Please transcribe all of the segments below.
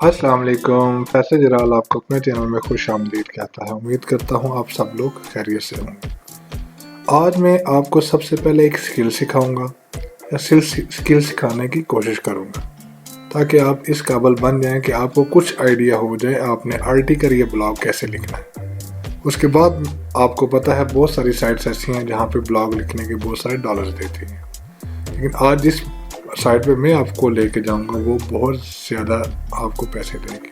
अस्सलाम वालेकुम। फैसल जलाल आपको अपने चैनल में खुश आमदीद कहता है। उम्मीद करता हूँ आप सब लोग खैरियत से होंगे। आज मैं आपको सबसे पहले एक स्किल सिखाऊंगा या स्किल सिखाने की कोशिश करूंगा ताकि आप इस काबिल बन जाएं कि आपको कुछ आइडिया हो जाए आपने आर्टिकल या ब्लॉग कैसे लिखना है। उसके बाद आपको पता है बहुत सारी साइट्स ऐसी हैं जहाँ पे ब्लॉग लिखने के बहुत सारे डॉलर्स देती हैं, लेकिन आज जिस साइट पे मैं आपको लेके जाऊंगा वो बहुत ज़्यादा आपको पैसे देगी।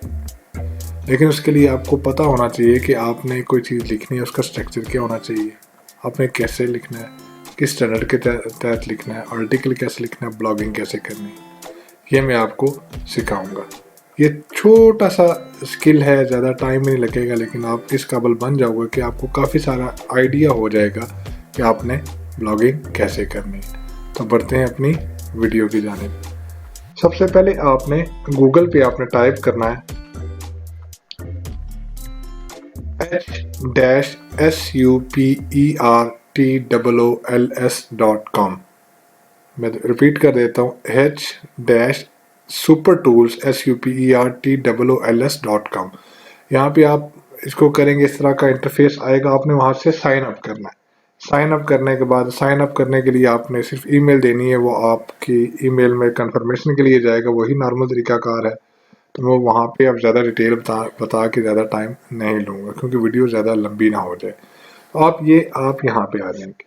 लेकिन उसके लिए आपको पता होना चाहिए कि आपने कोई चीज़ लिखनी है, उसका स्ट्रक्चर क्या होना चाहिए, आपने कैसे लिखना है, किस स्टैंडर्ड के तहत लिखना है, आर्टिकल कैसे लिखना है, ब्लॉगिंग कैसे करनी है, ये मैं आपको सिखाऊंगा। ये छोटा सा स्किल है, ज़्यादा टाइम नहीं लगेगा, लेकिन आप इस काबिल बन जाओगे कि आपको काफ़ी सारा आइडिया हो जाएगा कि आपने ब्लॉगिंग कैसे करनी है। तो बढ़ते हैं अपनी वीडियो की जानिब। सबसे पहले आपने गूगल पे आपने टाइप करना है h-supertools.com। मैं रिपीट कर देता हूँ h-supertools.com। यहाँ पे आप इसको करेंगे, इस तरह का इंटरफेस आएगा, आपने वहाँ से साइन अप करना है। साइन अप करने के बाद साइन अप करने के लिए आपने सिर्फ ईमेल देनी है, वो आपकी ईमेल में कंफर्मेशन के लिए जाएगा, वही नॉर्मल तरीकाकार है। तो मैं वहाँ पे अब ज़्यादा डिटेल बता के ज़्यादा टाइम नहीं लूँगा क्योंकि वीडियो ज़्यादा लंबी ना हो जाए। तो आप यहाँ पे आ जाएंगे।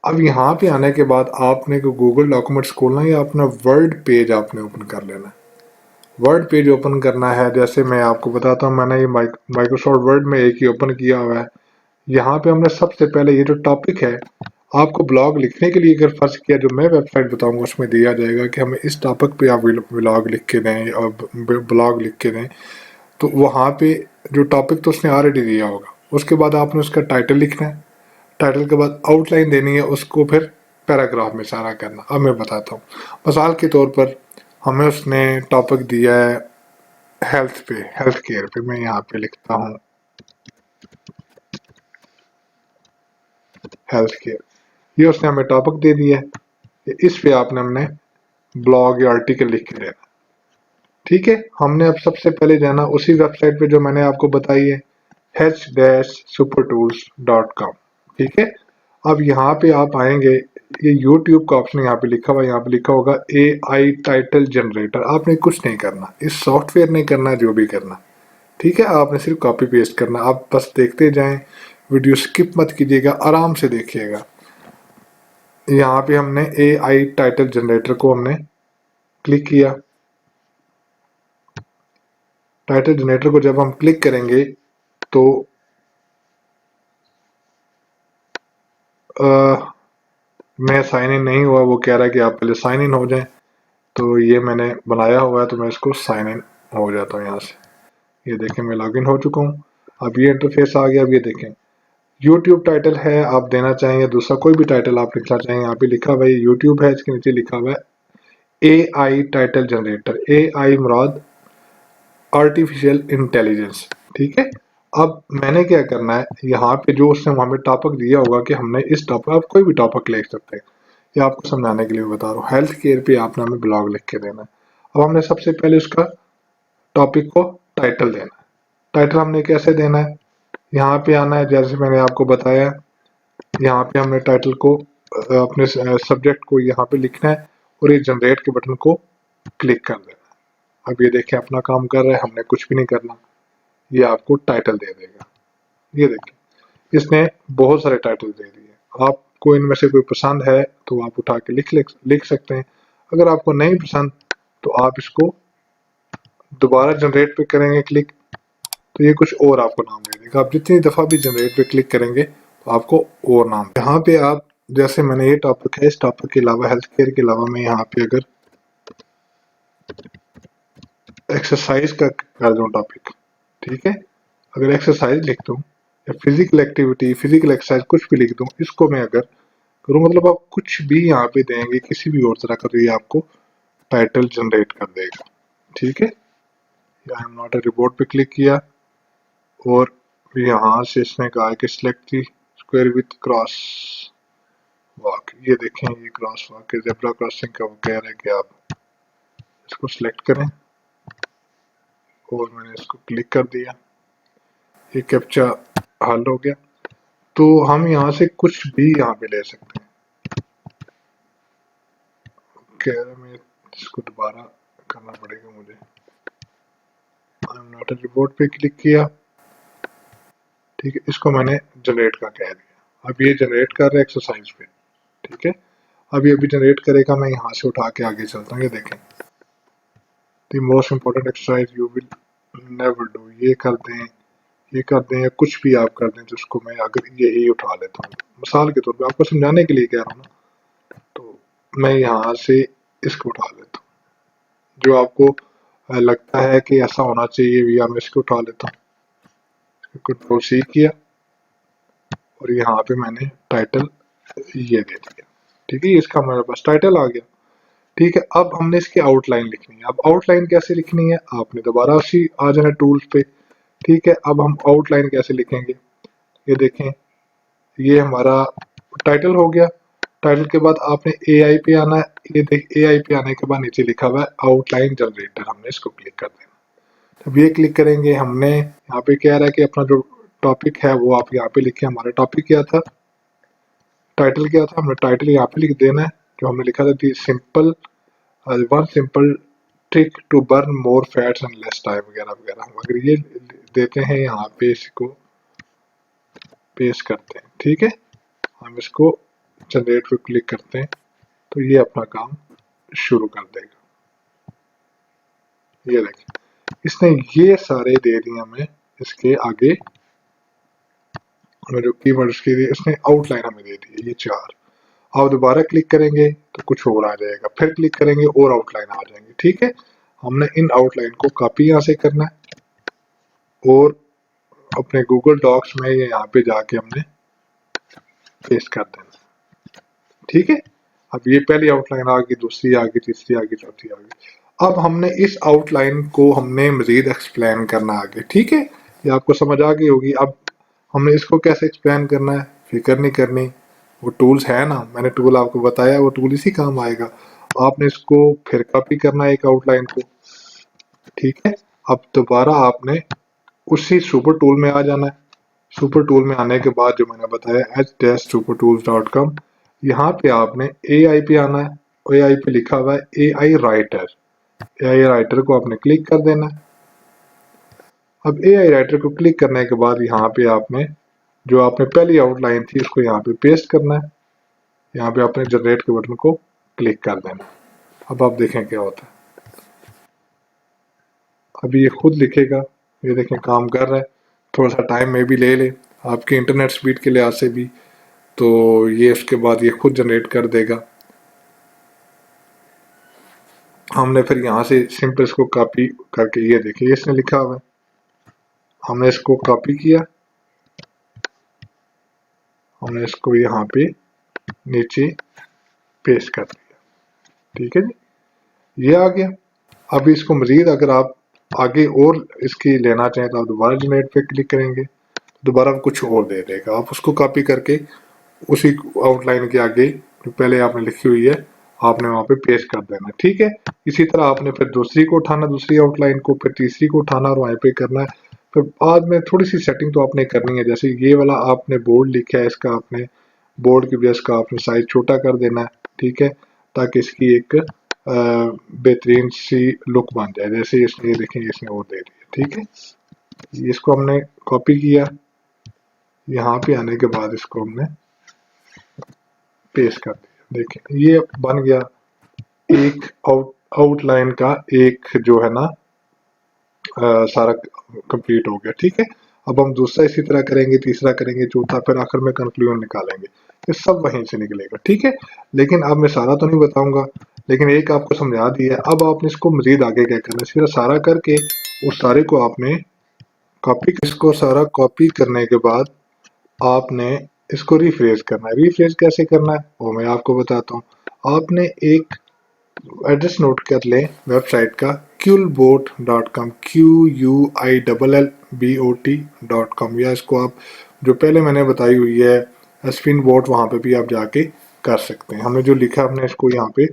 अब यहाँ पे आने के बाद आपने को गूगल डॉक्यूमेंट्स खोलना है या अपना वर्ड पेज आपने ओपन कर लेना है। वर्ड पेज ओपन करना है, जैसे मैं आपको बताता हूँ, मैंने ये माइक्रोसॉफ्ट वर्ड में एक ही ओपन किया हुआ है। यहाँ पे हमने सबसे पहले ये जो टॉपिक है, आपको ब्लॉग लिखने के लिए अगर फर्ज किया जो मैं वेबसाइट बताऊंगा उसमें दिया जाएगा कि हमें इस टॉपिक पे आप ब्लॉग लिख के दें और ब्लॉग लिख के दें, तो वहाँ पे जो टॉपिक तो उसने ऑलरेडी दिया होगा। उसके बाद आपने उसका टाइटल लिखना है, टाइटल के बाद आउटलाइन देनी है, उसको फिर पैराग्राफ में सारा करना। अब मैं बताता हूँ, मिसाल के तौर पर हमें उसने टॉपिक दिया है हेल्थ केयर पे। मैं यहाँ पे लिखता हूँ हेल्थ केयर, ये उसने हमें टॉपिक दे दिया है। इस पे आपने हमने ब्लॉग या आर्टिकल लिख के देना। ठीक है, हमने अब सबसे पहले जाना उसी वेबसाइट पे जो मैंने आपको बताई है, h-supertools.com। ठीक है, अब यहाँ पे आप आएंगे, ये यूट्यूब का ऑप्शन यहाँ पे लिखा हुआ है, यहाँ पे लिखा होगा AI टाइटल जनरेटर। आपने कुछ नहीं करना, इस सॉफ्टवेयर ने करना जो भी करना। ठीक है, आपने सिर्फ कॉपी पेस्ट करना। आप बस देखते जाएं, वीडियो स्किप मत कीजिएगा, आराम से देखिएगा। यहाँ पे हमने AI टाइटल जनरेटर को हमने क्लिक किया। टाइटल जनरेटर को जब हम क्लिक करेंगे तो मैं साइन इन नहीं हुआ, वो कह रहा है कि आप पहले साइन इन हो जाएं। तो ये मैंने बनाया हुआ है, तो मैं इसको साइन इन हो जाता हूँ यहाँ से। ये देखें, मैं लॉगिन हो चुका हूँ। अब ये इंटरफेस आ गया। अब ये देखें, यूट्यूब टाइटल है, आप देना चाहें या दूसरा कोई भी टाइटल आप लिखना चाहें। यहाँ पे लिखा हुआ है यूट्यूब है, इसके नीचे लिखा हुआ है AI टाइटल जनरेटर। AI मुराद आर्टिफिशियल इंटेलिजेंस। ठीक है, अब मैंने क्या करना है, यहाँ पे जो उसने हमें टॉपिक दिया होगा कि हमने इस टॉपिक, आप कोई भी टॉपिक लिख सकते हैं, ये आपको समझाने के लिए बता रहा हूँ। हेल्थ केयर पे आपने हमें ब्लॉग लिख के देना है। अब हमने सबसे पहले उसका टॉपिक को टाइटल देना है। टाइटल हमने कैसे देना है, यहाँ पे आना है, जैसे मैंने आपको बताया। यहाँ पे हमने टाइटल को अपने सब्जेक्ट को यहाँ पे लिखना है और ये जनरेट के बटन को क्लिक कर देना है। अब ये देखें अपना काम कर रहा है, हमने कुछ भी नहीं करना, ये आपको टाइटल दे देगा। ये देखिए, इसने बहुत सारे टाइटल दे दिए। आपको इनमें से कोई पसंद है तो आप उठा के लिख सकते हैं। अगर आपको नहीं पसंद तो आप इसको दोबारा जनरेट पे करेंगे क्लिक, तो ये कुछ और आपको नाम दे देगा। आप जितनी दफ़ा भी जनरेट पे क्लिक करेंगे तो आपको और नाम, यहाँ पे आप, जैसे मैंने ये टॉपिक है, इस टॉपिक के अलावा हेल्थ केयर के अलावा मैं यहाँ पे अगर एक्सरसाइज का कर दूँ टॉपिक, ठीक है, अगर एक्सरसाइज लिख दूँ या फिजिकल एक्टिविटी, फिजिकल एक्सरसाइज कुछ भी लिख दूँ, इसको मैं अगर करूँ, मतलब आप कुछ भी यहाँ पे देंगे किसी भी और तरह का, तो ये आपको टाइटल जनरेट कर देगा। ठीक है, I am not a report पे क्लिक किया और यहाँ से इसने कहा कि select the square with cross walk. ये देखें, ये क्रॉस वॉक है, जेब्रा क्रॉसिंग का, वो कह रहा है कि आप इसको सिलेक्ट करें। और मैंने इसको क्लिक कर दिया, ये कैप्चा हल हो गया। तो हम यहाँ से कुछ भी यहाँ पे ले सकते हैं। कह रहा मैं इसको दोबारा करना पड़ेगा मुझे। I am not a report पे क्लिक किया, ठीक है, इसको मैंने जनरेट का कह दिया। अब ये जनरेट कर रहा है एक्सरसाइज पे, ठीक है। अभी अभी जनरेट करेगा, मैं यहाँ से उठा के आगे चलता हूँ। ये देखें, the most important exercise you will never do, ये कर दें, ये कर दें, या कुछ भी आप कर दें, जिसको मैं अगर यही उठा लेता हूँ, मिसाल के तौर पे आपको समझाने के लिए कह रहा हूँ ना, तो मैं यहाँ से इसको उठा लेता हूँ। जो आपको लगता है कि ऐसा होना चाहिए, या मैं इसको उठा लेता हूँ, कंट्रोल सी किया और यहाँ पे मैंने टाइटल ये दे दिया, ठीक है। इसका हमारे पास टाइटल आ गया, ठीक है। अब हमने इसकी आउटलाइन लिखनी है। अब आउटलाइन कैसे लिखनी है, आपने दोबारा उसी आ जाना टूल्स पे, ठीक है। अब हम आउटलाइन कैसे लिखेंगे, ये देखें, ये हमारा टाइटल हो गया। टाइटल के बाद आपने AI पे आना है। ये देख, AI पे आने के बाद नीचे लिखा हुआ है आउटलाइन जनरेटर, हमने इसको क्लिक कर देना। अब ये क्लिक करेंगे, हमने यहाँ पे कह रहा है कि अपना जो टॉपिक है वो आप यहाँ पे लिखे। हमारा टॉपिक क्या था, टाइटल क्या था, हमने टाइटल यहाँ पे लिख देना है, जो हमने लिखा था the simple one simple trick to burn more fats and less time वगैरह वगैरह। हम अगर ये देते हैं यहाँ पे, इसको पेस्ट करते हैं, ठीक है, हम इसको जनरेट पे क्लिक करते हैं, तो ये अपना काम शुरू कर देगा। ये देखिए, इसने ये सारे दे दिए हमें, इसके आगे हमें जो कीवर्ड्स के दिए, इसने आउटलाइन हमें दे दी है ये 4। आप दोबारा क्लिक करेंगे तो कुछ और आ जाएगा, फिर क्लिक करेंगे और आउटलाइन आ जाएंगे, ठीक है। हमने इन आउटलाइन को कॉपी यहाँ से करना है और अपने गूगल डॉक्स में ये यहाँ पे जाके हमने पेस्ट कर देना, ठीक है। अब ये पहली आउटलाइन आ गई, दूसरी आ गई, तीसरी आ गई, चौथी आ गई। अब हमने इस आउटलाइन को हमने मजीद एक्सप्लेन करना आगे, ठीक है। ये आपको समझ आ गई होगी। अब हमने इसको कैसे एक्सप्लेन करना है, फिक्र नहीं करनी, वो टूल्स है ना, मैंने टूल आपको बताया, वो टूल इसी काम आएगा। आपने इसको फिर कॉपी करना है एक आउटलाइन को, ठीक है। अब दोबारा आपने उसी सुपर टूल में आ जाना है। सुपर टूल में आने के बाद जो मैंने बताया h-supertools.com, यहाँ पे आपने AI पे आना है। AI पे लिखा हुआ है AI राइटर, AI राइटर को आपने क्लिक कर देना है। अब AI राइटर को क्लिक करने के बाद यहाँ पे आपने जो आपने पहली आउटलाइन थी उसको यहाँ पे पेस्ट करना है। यहाँ पे आपने जनरेट के बटन को क्लिक कर देना। अब आप देखें क्या होता है, अभी ये खुद लिखेगा। ये देखें काम कर रहा है, थोड़ा सा टाइम में भी ले ले आपके इंटरनेट स्पीड के लिहाज से भी, तो ये उसके बाद ये खुद जनरेट कर देगा। हमने फिर यहाँ से सिंपल इसको कॉपी करके, ये देखिए इसने लिखा हुआ है, हमने इसको कॉपी किया, हमने इसको यहाँ पे नीचे पेस्ट कर दिया, ठीक है जी, ये आ गया। अब इसको मजीद अगर आप आगे और इसकी लेना चाहें तो आप दोबारा जनरेट पे क्लिक करेंगे, दोबारा कुछ और दे देगा। आप उसको कॉपी करके उसी आउटलाइन के आगे जो पहले आपने लिखी हुई है आपने वहां पे पेस्ट कर देना, ठीक है। इसी तरह आपने फिर दूसरी को उठाना, दूसरी आउटलाइन को, फिर तीसरी को उठाना और वहीं पे करना है। फिर बाद में थोड़ी सी सेटिंग तो आपने करनी है, जैसे ये वाला आपने बोर्ड लिखा है, इसका आपने बोर्ड की वजह से आपने साइज छोटा कर देना है, ठीक है, ताकि इसकी एक बेहतरीन सी लुक बन जाए। जैसे इसने देखें, इसने और दे दिया, ठीक है। इसको हमने कॉपी किया, यहाँ पे आने के बाद इसको हमने पेस्ट कर दिया। देखें ये बन गया एक आउटलाइन का एक जो है ना सारा कंप्लीट हो गया, ठीक है। अब हम दूसरा इसी तरह करेंगे, तीसरा करेंगे, चौथा, फिर आखिर में कंक्लूजन निकालेंगे। ये सब वहीं से निकलेगा, ठीक है। लेकिन अब मैं सारा तो नहीं बताऊंगा, लेकिन एक आपको समझा दिया है। अब आपने इसको मजीद आगे क्या करना है, सिर्फ सारा करके उस सारे को आपने कॉपी, इसको सारा कॉपी करने के बाद आपने इसको रिफ्रेश करना है। रिफ्रेश कैसे करना है वो मैं आपको बताता हूँ। आपने एक एड्रेस नोट कर लें वेबसाइट का, quillbot.com, QUILLBOT.com, या इसको आप जो पहले मैंने बताई हुई है स्पिन बोट, वहाँ पे भी आप जाके कर सकते हैं। हमने जो लिखा हमने इसको यहाँ पे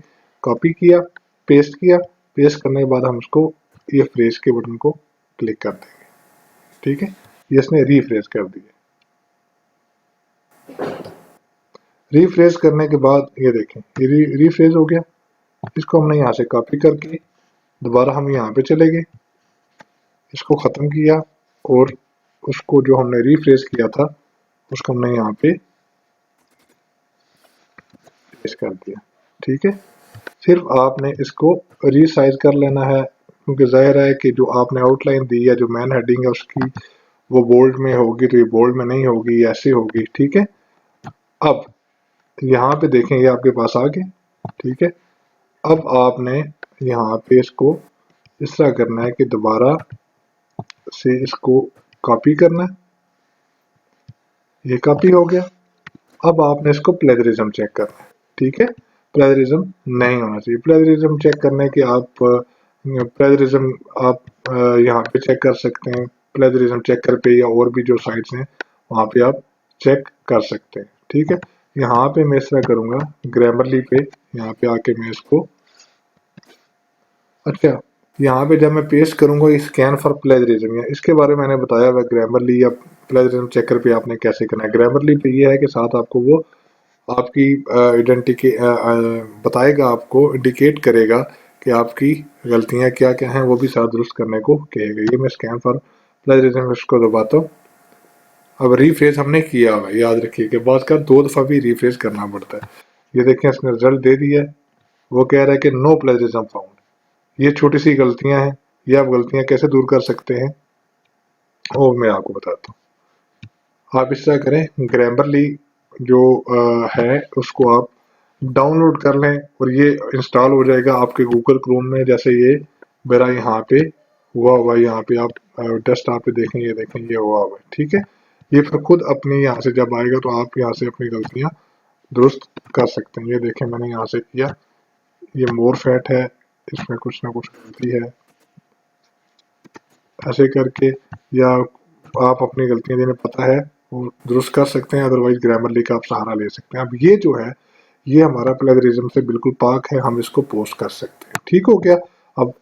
कॉपी किया, पेस्ट किया, पेस्ट करने के बाद हम इसको ये फ्रेश के बटन को क्लिक कर देंगे। ठीक है, ये इसने रिफ्रेश कर दिया। रिफ्रेश करने के बाद ये देखें ये रिफ्रेश हो गया। इसको हमने यहाँ से कॉपी करके दोबारा हम यहाँ पे चले गए, इसको ख़त्म किया और उसको जो हमने रिफ्रेश किया था उसको हमने यहाँ पे पेस्ट कर दिया। ठीक है, सिर्फ आपने इसको रीसाइज कर लेना है, क्योंकि जाहिर है कि जो आपने आउटलाइन दी है, जो मेन हेडिंग है उसकी, वो बोल्ड में होगी, तो ये बोल्ड में नहीं होगी, ऐसे होगी। ठीक है, अब यहाँ पे देखें ये आपके पास आ गया। ठीक है, अब आपने यहाँ पे इसको इस तरह करना है कि दोबारा से इसको कॉपी करना है, ये कॉपी हो गया। अब आपने इसको प्लेजरिज्म चेक करना है। ठीक है, प्लेजरिज्म नहीं होना चाहिए। प्लेजरिज्म चेक करने के आप प्लेजरिज्म आप यहाँ पे चेक कर सकते हैं, प्लेजरिज्म चेकर पे, या और भी जो साइट्स हैं वहाँ पे आप चेक कर सकते हैं। ठीक है, यहाँ पे मैं इस तरह करूँगा, ग्रामरली पे यहाँ पे आके मैं इसको, अच्छा यहाँ पे जब मैं पेस्ट करूंगा स्कैन फॉर प्लेजरिज्म, या इसके बारे में मैंने बताया हुआ ग्रामरली या प्लेजरिज्म चेकर पे आपने कैसे करना है। ग्रामरली पे ये है कि साथ आपको वो आपकी आइडेंटिटी बताएगा, आपको इंडिकेट करेगा कि आपकी गलतियां क्या क्या हैं, वो भी साथ दुरुस्त करने को कहेगा। ये मैं स्कैन फॉर प्लेजरिज्म इसको दबाता हूँ। अब रिफ्रेश हमने किया हुआ, याद रखिए कि बात का 2 दफ़ा भी रिफ्रेश करना पड़ता है। ये देखें इसने रिजल्ट दे दिया है, वो कह रहा है कि नो प्लेजरिज्म फाउंड। ये छोटी सी गलतियां हैं, ये आप गलतियां कैसे दूर कर सकते हैं वो मैं आपको बताता हूँ। आप इस तरह करें, ग्रामरली जो है उसको आप डाउनलोड कर लें और ये इंस्टॉल हो जाएगा आपके गूगल क्रोम में। जैसे ये मेरा यहाँ पे हुआ, यहाँ पे आप डेस्कटॉप पे देखें, ये देखें ये हुआ। ठीक है, ये फिर खुद अपनी यहाँ से जब आएगा तो आप यहाँ से अपनी गलतियां दुरुस्त कर सकते हैं। ये देखें मैंने यहाँ से किया, ये मोर फैट है, इसमें कुछ ना कुछ गलती है, ऐसे करके, या आप अपनी गलतियां जिन्हें पता है वो दुरुस्त कर सकते हैं, अदरवाइज ग्रामरली का आप सहारा ले सकते हैं। अब ये जो है ये हमारा प्लेजरिज्म से बिल्कुल पाक है, हम इसको पोस्ट कर सकते हैं। ठीक हो गया, अब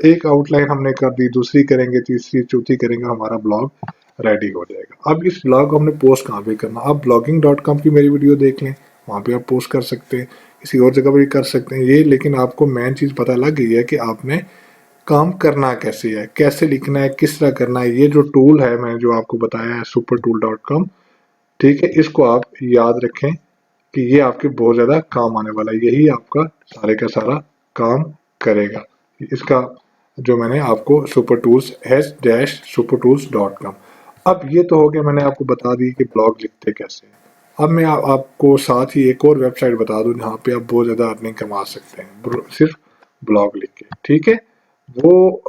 एक आउटलाइन हमने कर दी, दूसरी करेंगे, तीसरी चौथी करेंगे, हमारा ब्लॉग रेडी हो जाएगा। अब इस ब्लॉग को हमने पोस्ट कहाँ पे करना, आप blogging.com की मेरी वीडियो देख लें, वहाँ पे आप पोस्ट कर सकते हैं, किसी और जगह पर भी कर सकते हैं ये, लेकिन आपको मेन चीज़ पता लग गई है कि आपने काम करना कैसे है, कैसे लिखना है, किस तरह करना है। ये जो टूल है मैंने जो आपको बताया है supertool.com, ठीक है, इसको आप याद रखें कि ये आपके बहुत ज़्यादा काम आने वाला है, यही आपका सारे का सारा काम करेगा। इसका जो मैंने आपको supertools_supertools.com। अब ये तो हो गया, मैंने आपको बता दी कि ब्लॉग लिखते कैसे हैं। अब मैं आपको साथ ही एक और वेबसाइट बता दूं जहाँ पे आप बहुत ज़्यादा अर्निंग कमा सकते हैं सिर्फ ब्लॉग लिख के। ठीक है, वो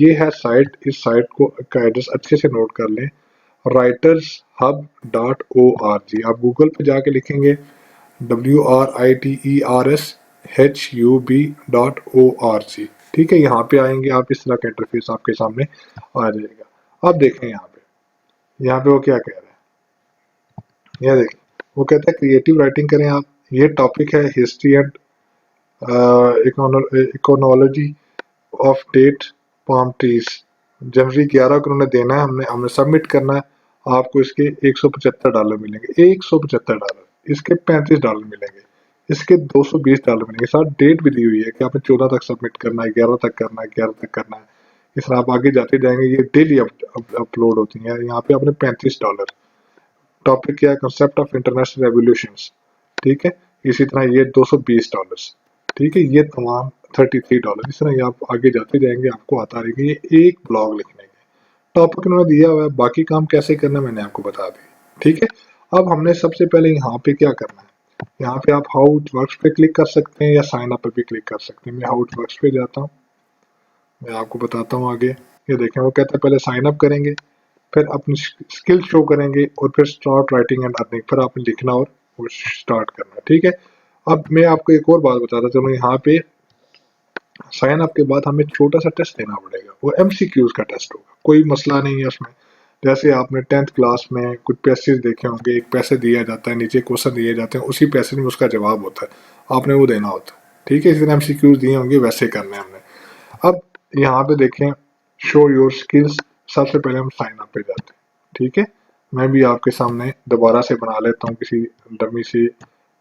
ये है साइट, इस साइट को का एड्रेस अच्छे से नोट कर लें, writershub.org। आप गूगल पे जाके लिखेंगे WRITERSHUB.org। ठीक है, यहाँ पे आएंगे आप, इस तरह का इंटरफेस आपके सामने आ जाएगा। अब देखें यहाँ पे वो क्या कह रहा है, यह देखें वो कहता है क्रिएटिव राइटिंग करें आप। ये टॉपिक है history and ecology of date palm trees. जनवरी 11 को उन्होंने देना है, हमने सबमिट करना है। आपको इसके $175 मिलेंगे, $175, इसके $35 मिलेंगे, इसके $220 मिलेंगे। साथ डेट भी दी हुई है कि आपने 14 तक सबमिट करना है, 11 तक करना है, 11 तक करना है। इस तरह आप आगे जाते जाएंगे, ये डेली अपलोड होती है। यहाँ पे आपने $35। टॉपिक क्या है, कंसेप्ट ऑफ इंटरनेशनल रेवोल्यूशंस। ठीक है, इसी तरह ये $220। ठीक है, ये तमाम $33। इस तरह ये आप आगे जाते जाएंगे, आपको आता रहेगा। ये एक ब्लॉग लिखने के टॉपिक उन्होंने दिया हुआ है, बाकी काम कैसे करना मैंने आपको बता दी। ठीक है, अब हमने सबसे पहले यहाँ पे क्या करना है, यहाँ पे आप हाउ इट वर्क्स पे क्लिक कर सकते हैं या साइन अप पे भी क्लिक कर सकते हैं। मैं हाउ इट वर्क्स पे जाता हूँ, मैं आपको बताता हूँ आगे। ये देखें वो कहता है पहले साइन अप करेंगे, फिर अपनी स्किल शो करेंगे और फिर स्टार्ट राइटिंग एंड अर्निंग, फिर आपने लिखना और वो स्टार्ट करना। ठीक है, अब मैं आपको एक और बात बताता चलूँ, यहाँ पे साइन अप के बाद हमें छोटा सा टेस्ट देना पड़ेगा, वो MCQs का टेस्ट होगा, कोई मसला नहीं है उसमें। जैसे आपने 10th क्लास में कुछ पैसेज देखे होंगे, एक पैसे दिया जाता है, नीचे क्वेश्चन दिए जाते हैं, उसी पैसेज में उसका जवाब होता है, आपने वो देना होता है। ठीक है, इस तरह MCQs दिए होंगे, वैसे करने हमने। अब यहाँ पे देखें शो योर स्किल्स, सबसे पहले हम साइन अप पे जाते हैं। ठीक है, मैं भी आपके सामने दोबारा से बना लेता हूँ किसी डमी से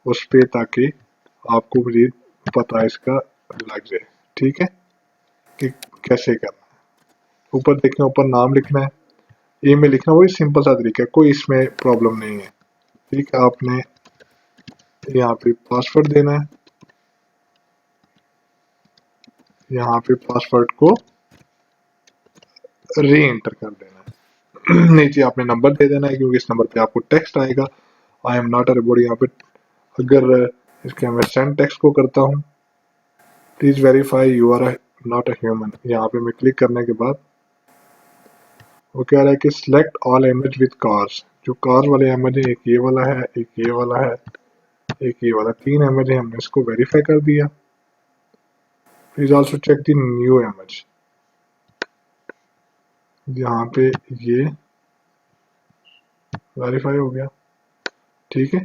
उस पे, ताकि आपको भी पता इसका लग जाए। ठीक है, कि कैसे करना है। ऊपर देखना, ऊपर नाम लिखना है, ईमेल लिखना, वही सिंपल सा तरीका है, कोई इसमें प्रॉब्लम नहीं है। ठीक है, आपने यहाँ पे पासवर्ड देना है, यहाँ पे पासवर्ड को री एंटर कर देना है। नीचे आपने नंबर दे देना है, क्योंकि इस नंबर पे आपको टेक्स्ट आएगा, I am not a robot. यहाँ पे अगर इसके मैं सेंड टेक्स्ट को करता हूँ, please verify you are not a human, यहाँ पे मैं क्लिक करने के बाद वो कह रहा है कि select all image with cars. जो कार्स वाले इमेज है, एक ये वाला है, एक ये वाला है, एक ये वाला, 3 इमेज है, हमने इसको वेरीफाई कर दिया। Please also check the new image, यहाँ पे ये वेरीफाई हो गया। ठीक है,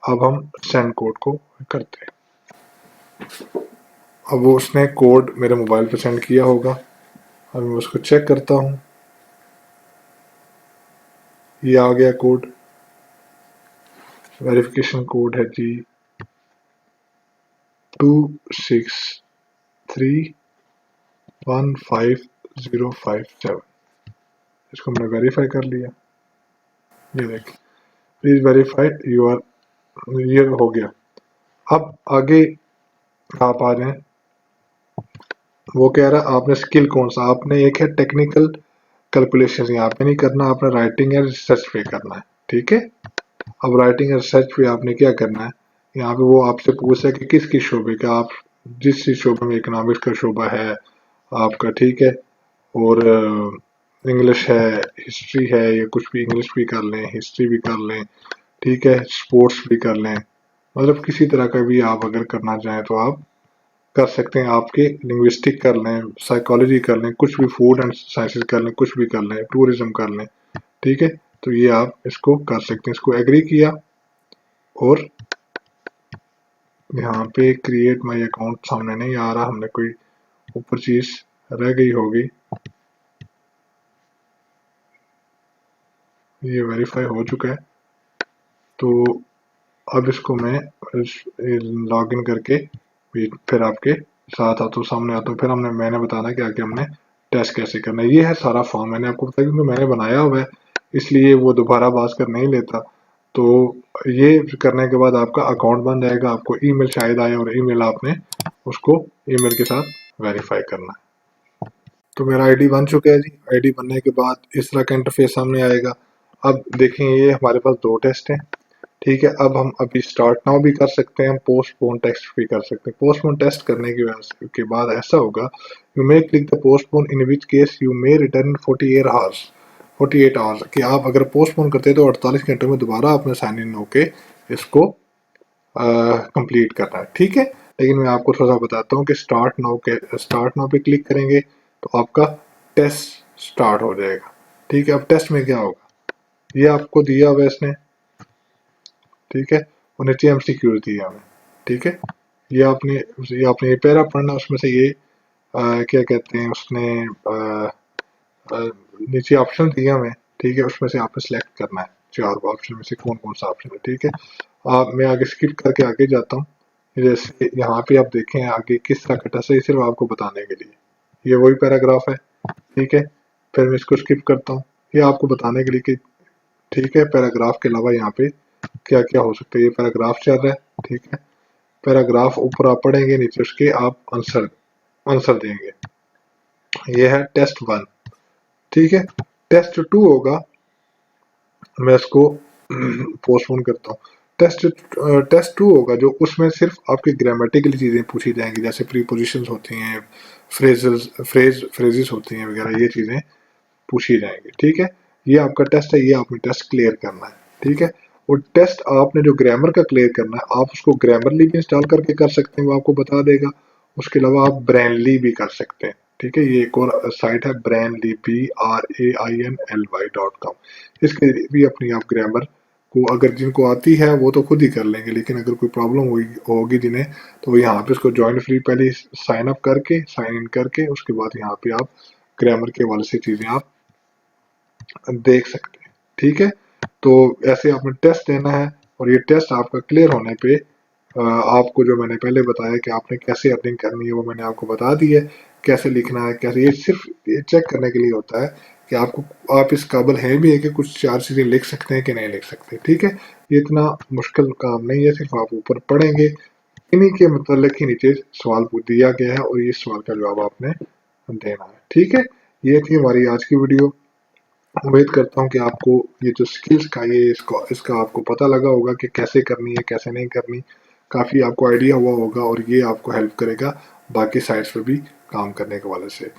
अब हम सेंड कोड को करते हैं। अब वो उसने कोड मेरे मोबाइल पे सेंड किया होगा, अब मैं उसको चेक करता हूँ। ये आ गया कोड, वेरिफिकेशन कोड है जी 26315057। इसको हमने वेरीफाई कर लिया। ये देखिए, प्लीज वेरीफाई यू आर, ये हो गया। अब आगे आप आ जाए, वो कह रहा है आपने स्किल कौन सा, आपने एक है टेक्निकल कैलकुलेशन, यहाँ पे नहीं करना, आपने राइटिंग या रिसर्च पे करना है। ठीक है, अब राइटिंग या रिसर्च पे आपने क्या करना है, यहाँ पे वो आपसे पूछ है कि किस किस शोबे का, आप जिस चीज शोबे में, इकोनॉमिक्स का शोबा है आपका, ठीक है, और इंग्लिश है, हिस्ट्री है, या कुछ भी, इंग्लिश भी कर लें, हिस्ट्री भी कर लें, ठीक है, स्पोर्ट्स भी कर लें, मतलब किसी तरह का भी आप अगर करना चाहें तो आप कर सकते हैं। आपके लिंग्विस्टिक कर लें, साइकोलॉजी कर लें, कुछ भी, फूड एंड साइंसेस कर लें, कुछ भी कर लें, टूरिज्म कर लें। ठीक है, तो ये आप इसको कर सकते हैं। इसको एग्री किया, और यहाँ पे क्रिएट माई अकाउंट सामने नहीं आ रहा, हमने कोई ऊपर चीज रह गई होगी। ये वेरीफाई हो चुका है, तो अब इसको मैं लॉग इन करके फिर आपके साथ आता हूँ, सामने आता हूँ। फिर मैंने बताना कि आगे हमने टेस्ट कैसे करना है। ये है सारा फॉर्म, मैंने आपको बताया क्योंकि मैंने बनाया हुआ है, इसलिए वो दोबारा बात कर नहीं लेता। तो ये करने के बाद आपका अकाउंट बन जाएगा, आपको ईमेल शायद आए, और ईमेल आपने उसको ईमेल के साथ वेरीफाई करना है। तो मेरा आईडी बन चुका है जी। आईडी बनने के बाद इस तरह का इंटरफेस सामने आएगा। अब देखें, ये हमारे पास 2 टेस्ट हैं। ठीक है, अब हम अभी स्टार्ट नाउ भी कर सकते हैं, हम पोस्टपोन टेस्ट भी कर सकते हैं। पोस्टपोन टेस्ट करने की वजह के बाद ऐसा होगा, you may click the postpone in which case you may return 48 hours, कि आप अगर पोस्टपोन करते हैं तो 48 घंटों में दोबारा आपने साइन इन होके इसको कंप्लीट करना है। ठीक है, लेकिन मैं आपको थोड़ा सा बताता हूँ कि स्टार्ट नाउ पे क्लिक करेंगे तो आपका टेस्ट स्टार्ट हो जाएगा। ठीक है, अब टेस्ट में क्या होगा, ये आपको दिया हुआ इसने, ठीक है, और नीचे एमसीक्यूज दिया हमें। ठीक है, ये आपने ये पैरा पढ़ना, उसमें से ये क्या कहते हैं, उसने नीचे ऑप्शन दिया हमें। ठीक है, उसमें से आपने सेलेक्ट करना है 4 ऑप्शन में से कौन कौन सा ऑप्शन है। ठीक है, मैं आगे स्किप करके आगे जाता हूँ। जैसे यहाँ पे आप देखें आगे किस तरह का टेस्ट है, सिर्फ आपको बताने के लिए, ये वही पैराग्राफ है। ठीक है, फिर मैं इसको स्किप करता हूँ, ये आपको बताने के लिए कि ठीक है, पैराग्राफ के अलावा यहाँ पे क्या क्या हो सकता है। ये पैराग्राफ चल रहा है। ठीक है, पैराग्राफ ऊपर आप पढ़ेंगे, नीचे उसके आप आंसर आंसर देंगे। ये है टेस्ट 1। ठीक है, टेस्ट 2 होगा, मैं इसको पोस्टपोन करता हूँ। टेस्ट 2 होगा, जो उसमें सिर्फ आपकी ग्रामेटिकली चीजें पूछी जाएंगी, जैसे प्रीपोजिशंस होती हैं, फ्रेजेस होती हैं वगैरह, ये चीजें पूछी जाएंगी। ठीक है, ये आपका टेस्ट है, ये आपने टेस्ट क्लियर करना है। ठीक है, और टेस्ट आपने जो ग्रामर का क्लियर करना है, आप उसको ग्रामरली भी इंस्टॉल करके कर सकते हैं, वो आपको बता देगा। उसके अलावा आप ब्रेनली भी कर सकते हैं। ठीक है, ये एक और साइट है, ब्रेनली, BRAINLY.com। इसके लिए भी अपनी आप ग्रामर को, अगर जिनको आती है वो तो खुद ही कर लेंगे, लेकिन अगर कोई प्रॉब्लम होगी जिन्हें, तो यहाँ पे उसको ज्वाइन फ्री पहले साइन अप करके, साइन इन करके, उसके बाद यहाँ पे आप ग्रामर के हवाले से चीज़ें आप देख सकते हैं। ठीक है, तो ऐसे आपने टेस्ट देना है और ये टेस्ट आपका क्लियर होने पे आपको जो मैंने पहले बताया कि आपने कैसे अर्निंग करनी है वो मैंने आपको बता दी है। कैसे लिखना है, कैसे, ये सिर्फ ये चेक करने के लिए होता है कि आप इस काबिल हैं भी है कि कुछ 4 चीज़ें लिख सकते हैं कि नहीं लिख सकते। ठीक है, ये इतना मुश्किल काम नहीं है, सिर्फ आप ऊपर पढ़ेंगे, इन्हीं के मतलब ही नीचे सवाल पूछ दिया गया है और ये सवाल का जवाब आपने देना है। ठीक है, ये थी हमारी आज की वीडियो। उम्मीद करता हूँ कि आपको ये जो स्किल्स का ये इसका आपको पता लगा होगा कि कैसे करनी है कैसे नहीं करनी, काफ़ी आपको आइडिया हुआ होगा और ये आपको हेल्प करेगा बाकी साइट्स पे भी काम करने के वाले से।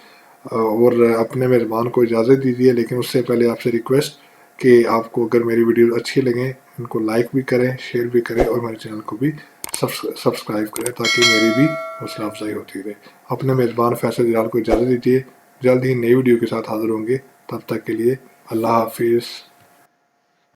और अपने मेज़बान को इजाज़त दीजिए, लेकिन उससे पहले आपसे रिक्वेस्ट कि आपको अगर मेरी वीडियो अच्छी लगे इनको लाइक भी करें, शेयर भी करें और मेरे चैनल को भी सब्सक्राइब करें ताकि मेरी भी हौसला अफजाई होती रहे। अपने मेज़बान फैसल जलाल को इजाज़त दीजिए, जल्द ही नई वीडियो के साथ हाजिर होंगे, तब तक के लिए अल्लाह हाफिज़।